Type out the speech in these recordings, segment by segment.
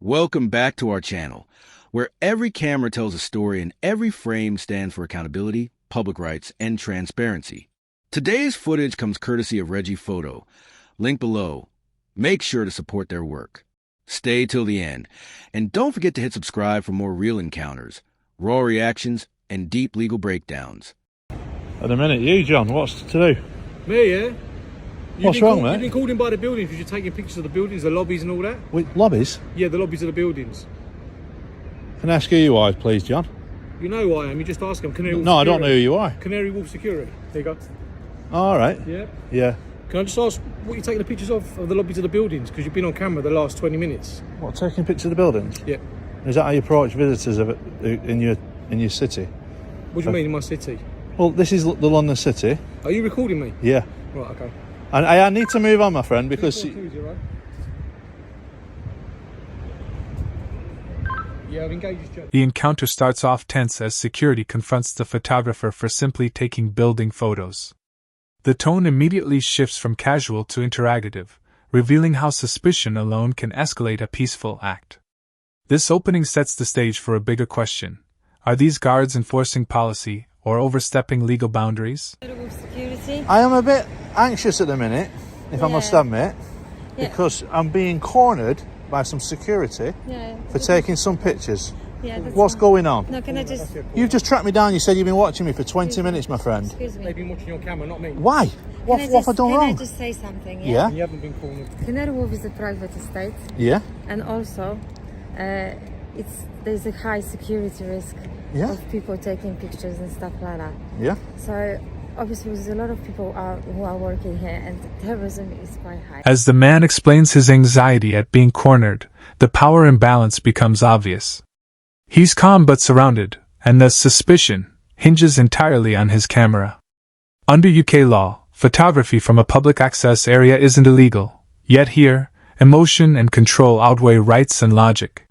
Welcome back to our channel, where every camera tells a story and every frame stands for accountability, public rights, and transparency. Today's footage comes courtesy of Reggie Photo. Link below. Make sure to support their work. Stay till the end, and don't forget to hit subscribe for more real encounters, raw reactions, and deep legal breakdowns. At a minute, you, John, what's to do? Me, yeah? What's wrong, mate? You've been called in by the buildings because you're taking pictures of the buildings, the lobbies and all that? Wait, lobbies? Yeah, the lobbies of the buildings. Can I ask who you are, please, John? You know who I am, you just ask them. Canary Wolf No, I don't Security. know who you are. Canary Wolf Security. There you go. All right. Yeah? Yeah. Can I just ask what you're taking the pictures of the lobbies of the buildings? Because you've been on camera the last 20 minutes. What, taking pictures of the buildings? Yeah. Is that how you approach visitors of it in your city? What do you mean in my city? Well, this is the London City. Are you recording me? Yeah. Right, okay. And I need to move on, my friend, because... Right? Yeah, I've engaged this judge. The encounter starts off tense as security confronts the photographer for simply taking building photos. The tone immediately shifts from casual to interrogative, revealing how suspicion alone can escalate a peaceful act. This opening sets the stage for a bigger question. Are these guards enforcing policy or overstepping legal boundaries? Security. I am a bit anxious at the minute, if I must admit, because I'm being cornered by some security for taking some pictures. What's going on? No, can I just... You've just tracked me down. You said you've been watching me for 20 minutes, my friend. Excuse me. They've been watching your camera, not me. Why? What have I done wrong? Can I just say something? Yeah? You haven't been cornered. Canary Wolf is a private estate. Yeah? And also, there's a high security risk of people taking pictures and stuff like that. Yeah? So, obviously, there's a lot of people who are working here, and terrorism is quite high. As the man explains his anxiety at being cornered, the power imbalance becomes obvious. He's calm but surrounded, and the suspicion hinges entirely on his camera. Under UK law, photography from a public access area isn't illegal. Yet here, emotion and control outweigh rights and logic.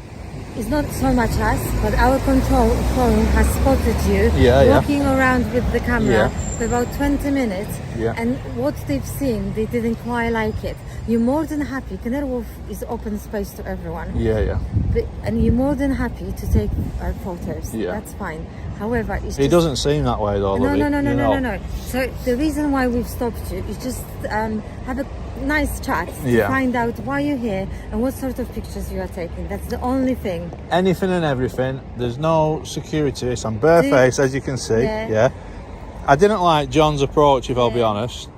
It's not so much us, but our control phone has spotted you walking around with the camera for about 20 minutes. And what they've seen, they didn't quite like it. You're more than happy. Canary Wolf is open space to everyone. And you're more than happy to take photos. That's fine. However, it doesn't seem that way though. No. So the reason why we've stopped you is just have a nice chat to find out why you're here and what sort of pictures you are taking. That's the only thing. Anything and everything. There's no security. It's on barefaced, as you can see. I didn't like John's approach, if I'll be honest.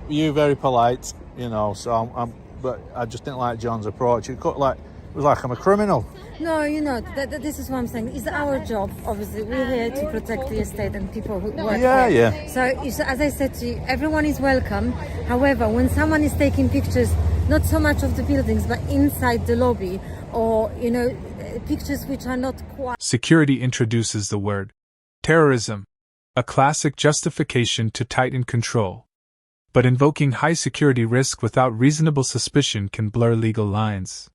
You very polite, you know. So but I just didn't like John's approach. It was like I'm a criminal. No, you know, this is what I'm saying. It's our job, obviously. We're here to protect the estate and people who work here. So, as I said to you, everyone is welcome. However, when someone is taking pictures, not so much of the buildings, but inside the lobby, or, you know, pictures which are not quite... Security introduces the word terrorism, a classic justification to tighten control. But invoking high security risk without reasonable suspicion can blur legal lines.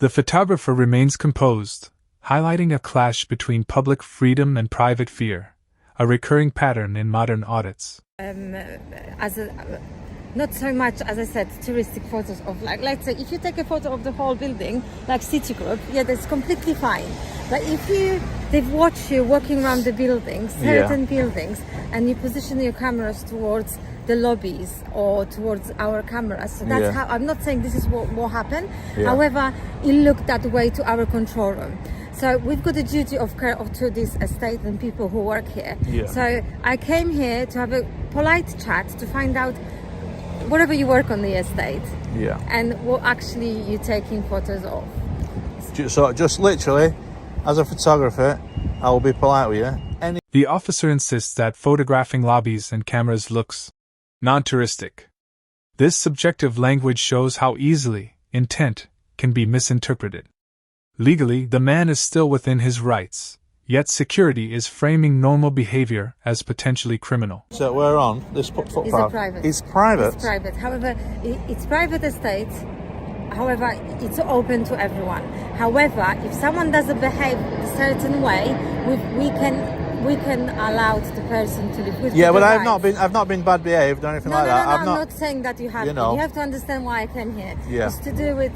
The photographer remains composed, highlighting a clash between public freedom and private fear, a recurring pattern in modern audits. Not so much, as I said, touristic photos of, like, let's say, if you take a photo of the whole building, like Citigroup, that's completely fine. But if they've watched you walking around the buildings, certain buildings, and you position your cameras towards the lobbies or towards our cameras. So that's how, I'm not saying this is what happened. However, it looked that way to our control room. So we've got a duty of care to this estate and people who work here. So I came here to have a polite chat to find out whatever you work on the estate and what actually you're taking photos of. So just literally, as a photographer, I will be polite with you. The officer insists that photographing lobbies and cameras looks non-touristic. This subjective language shows how easily intent can be misinterpreted. Legally, the man is still within his rights, yet security is framing normal behavior as potentially criminal. So we're on this footpath. Private. It's private. It's private. However, it's private estate. However, it's open to everyone. However, if someone doesn't behave a certain way, we can allow the person to live with but I've not been bad behaved or anything like that. I'm not saying that you have. You have to understand why I came here. It's to do with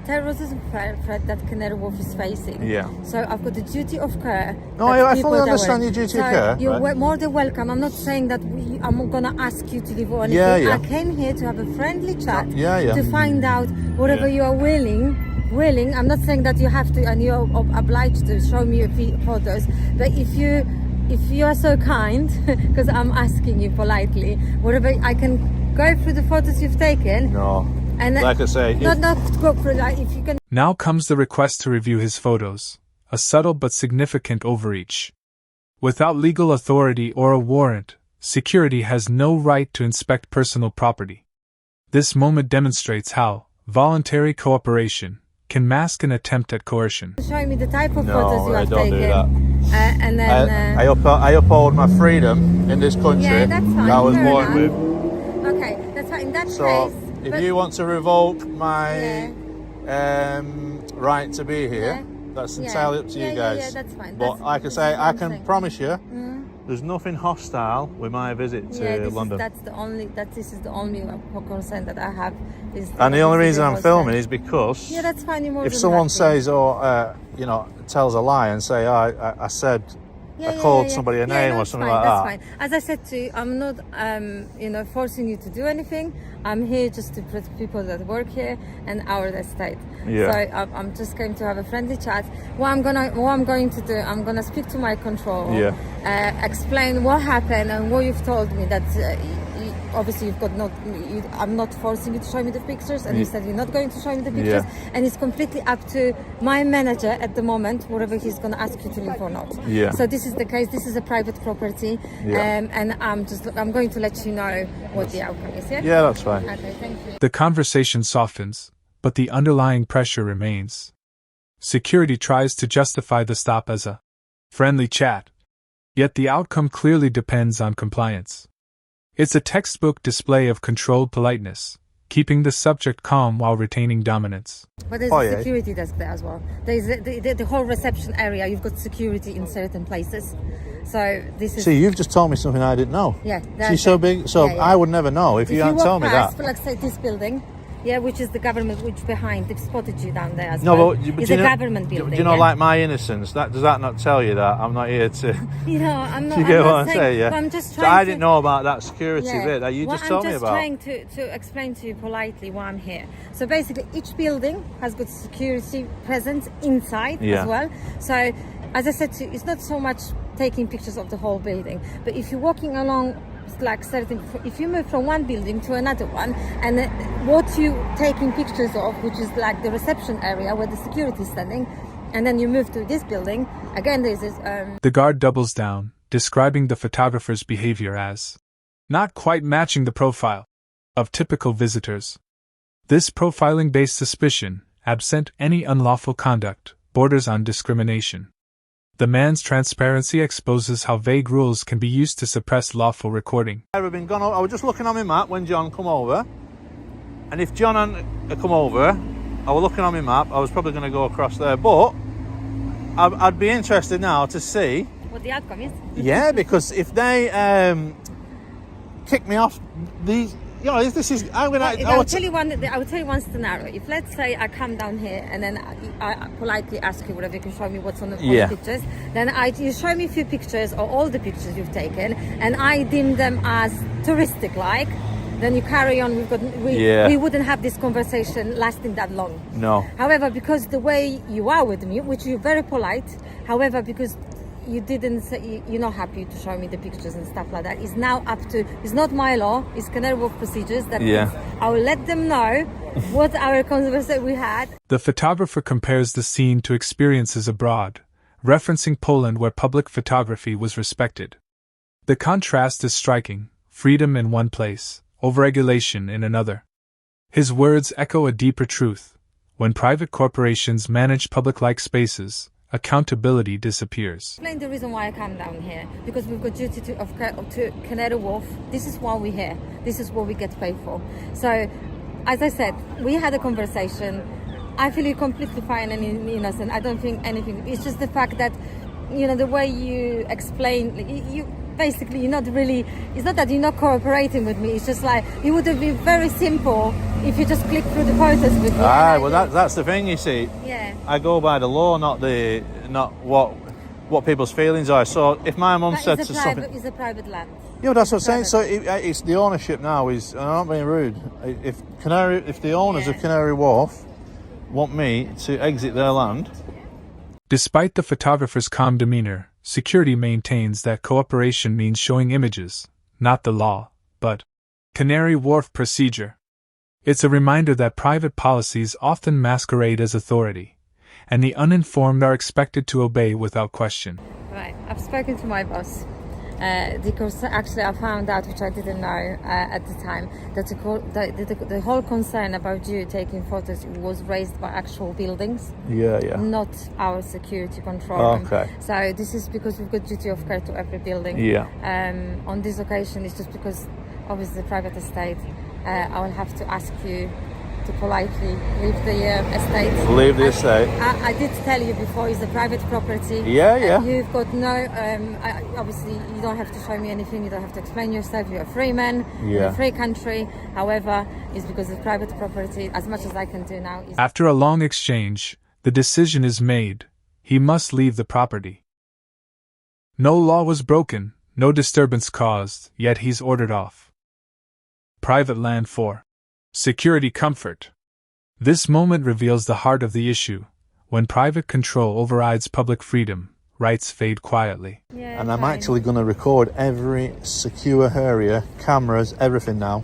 terrorism threat that Canary Wharf is facing. Yeah. So I've got the duty of care. No, I fully understand your duty of care. You're right? more than welcome. I'm not saying that I'm going to ask you to leave or anything. Yeah, yeah. I came here to have a friendly chat. Yeah, yeah. To find out whatever you are willing. I'm not saying that you have to and you're obliged to show me your photos. But if you are so kind, because I'm asking you politely, whatever I can go through the photos you've taken. No. And like I say, not to go through, like, if you can. Now comes the request to review his photos, a subtle but significant overreach. Without legal authority or a warrant, security has no right to inspect personal property. This moment demonstrates how voluntary cooperation can mask an attempt at coercion. Show me the type of no, photos you have don't taken. do that. And then. I uphold my freedom in this country. Yeah, that's fine. That I was fair born enough. with. Okay, that's fine. In that So, case. if you want to revoke my right to be here, that's entirely up to you guys. Yeah, that's fine. But That's, like I say, I can saying. promise you, there's nothing hostile with my visit to London. This is the only concern that I have. And the only reason I'm filming is because that's fine. You're more if than someone happy. says, tells a lie and say, I said, I called somebody a name no, or something fine, like that's that. Fine. As I said to you, I'm not, forcing you to do anything. I'm here just to protect people that work here and our estate. Yeah. So I'm just going to have a friendly chat. What I'm going to do, I'm gonna speak to my controller. Yeah. Explain what happened and what you've told me. That obviously you've got I'm not forcing you to show me the pictures, and you said you're not going to show me the pictures, and it's completely up to my manager at the moment, whatever he's going to ask you to leave or not. Yeah. So this is the case. This is a private property, and I'm going to let you know what the outcome is. Yeah, that's fine. Okay, thank you. The conversation softens, but the underlying pressure remains. Security tries to justify the stop as a friendly chat, yet the outcome clearly depends on compliance. It's a textbook display of controlled politeness, keeping the subject calm while retaining dominance. But there's a security desk there as well. There's the whole reception area. You've got security in certain places. So this is. See, you've just told me something I didn't know. Yeah. She's so big, so I would never know if you hadn't told me that. For, like, say, this building. Yeah, which is the government, which behind, they've spotted you down there as no, well. but it's a government building. Do you know, like my innocence? Does that not tell you that I'm not here to? I'm not. Do you get I'm what not I'm saying, saying? Yeah. I'm just trying so I didn't know about that security bit that you well, just told me about. I'm just trying to explain to you politely why I'm here. So basically, each building has got security presence inside as well. So, as I said to you, it's not so much taking pictures of the whole building, but if you're walking along. Like certain, if you move from one building to another one, and what you taking pictures of, which is like the reception area where the security is standing, and then you move to this building again. There's this. The guard doubles down, describing the photographer's behavior as not quite matching the profile of typical visitors. This profiling-based suspicion, absent any unlawful conduct, borders on discrimination. The man's transparency exposes how vague rules can be used to suppress lawful recording. I was just looking on my map when John come over, and if John hadn't come over, I was looking on my map, I was probably going to go across there, but I'd be interested now to see what the outcome is. Yeah, because if they kick me off these... this is. I'll tell you one scenario. If, let's say, I come down here and then I politely ask you whether you can show me what's on the pictures, then you show me a few pictures or all the pictures you've taken, and I deem them as touristic-like, then you carry on. We wouldn't have this conversation lasting that long. No. However, because the way you are with me, which you're very polite, however, because you didn't say you're not happy to show me the pictures and stuff like that. It's now up to, it's not my law, it's Canary Wharf procedures. That means I will let them know what our conversation we had. The photographer compares the scene to experiences abroad, referencing Poland where public photography was respected. The contrast is striking: freedom in one place, overregulation in another. His words echo a deeper truth. When private corporations manage public-like spaces, accountability disappears. Explain the reason why I come down here. Because we've got duty to Canary Wharf. This is why we're here. This is what we get paid for. So, as I said, we had a conversation. I feel you're completely fine and innocent. I don't think anything. It's just the fact that, the way you explain, basically you're not really, it's not that you're not cooperating with me, it's just like it would have been very simple if you just click through the photos with me. Well that's the thing, you see. Yeah. I go by the law, not what people's feelings are. So if my mum said to something, it's a private land. yeah, that's what I'm saying. So it's the ownership now is, and I'm not being rude. If the owners of Canary Wharf want me to exit their land. Despite the photographer's calm demeanor, security maintains that cooperation means showing images, not the law, but Canary Wharf procedure. It's a reminder that private policies often masquerade as authority, and the uninformed are expected to obey without question. Right, I've spoken to my boss. Because actually I found out, which I didn't know at the time, that the whole concern about you taking photos was raised by actual buildings, not our security control room. Okay. So this is because we've got duty of care to every building. On this occasion, it's just because obviously the private estate, I will have to ask you to politely leave the estate. Leave the estate. I did tell you before, it's a private property. You've got no, obviously you don't have to show me anything, you don't have to explain yourself, you're a free man, in a free country. However, it's because it's private property, as much as I can do now. After a long exchange, the decision is made. He must leave the property. No law was broken, no disturbance caused, yet he's ordered off. Private land for security comfort. This moment reveals the heart of the issue. When private control overrides public freedom, rights fade quietly. And I'm actually going to record every secure area, cameras, everything now,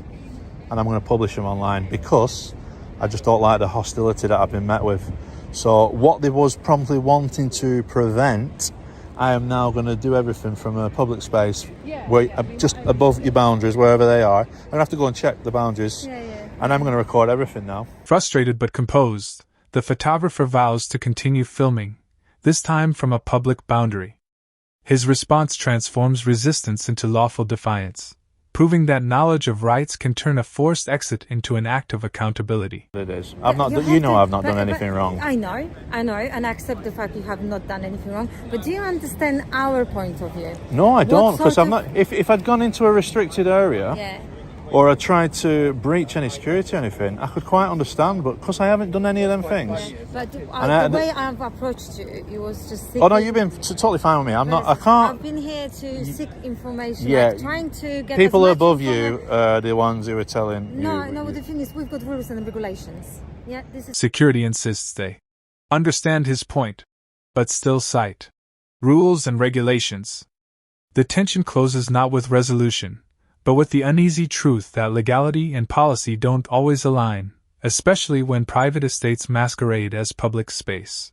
and I'm going to publish them online because I just don't like the hostility that I've been met with. So what they was promptly wanting to prevent, I am now going to do everything from a public space, where just above your boundaries, wherever they are. I'm going to have to go and check the boundaries. And I'm going to record everything now. Frustrated but composed, the photographer vows to continue filming, this time from a public boundary. His response transforms resistance into lawful defiance, proving that knowledge of rights can turn a forced exit into an act of accountability. It is. I've not done anything wrong. I know, and I accept the fact you have not done anything wrong. But do you understand our point of view? No, I don't, because I'm not. If I'd gone into a restricted area, or I tried to breach any security or anything, I could quite understand, but because I haven't done any of them things. But the way I've approached you, it was just seeking... Oh no, you've been totally fine with me. I can't... I've been here to seek information, trying to get people above you are the ones who are telling you... No, the thing is, we've got rules and regulations. Security insists they understand his point, but still cite rules and regulations. The tension closes not with resolution, but with the uneasy truth that legality and policy don't always align, especially when private estates masquerade as public space.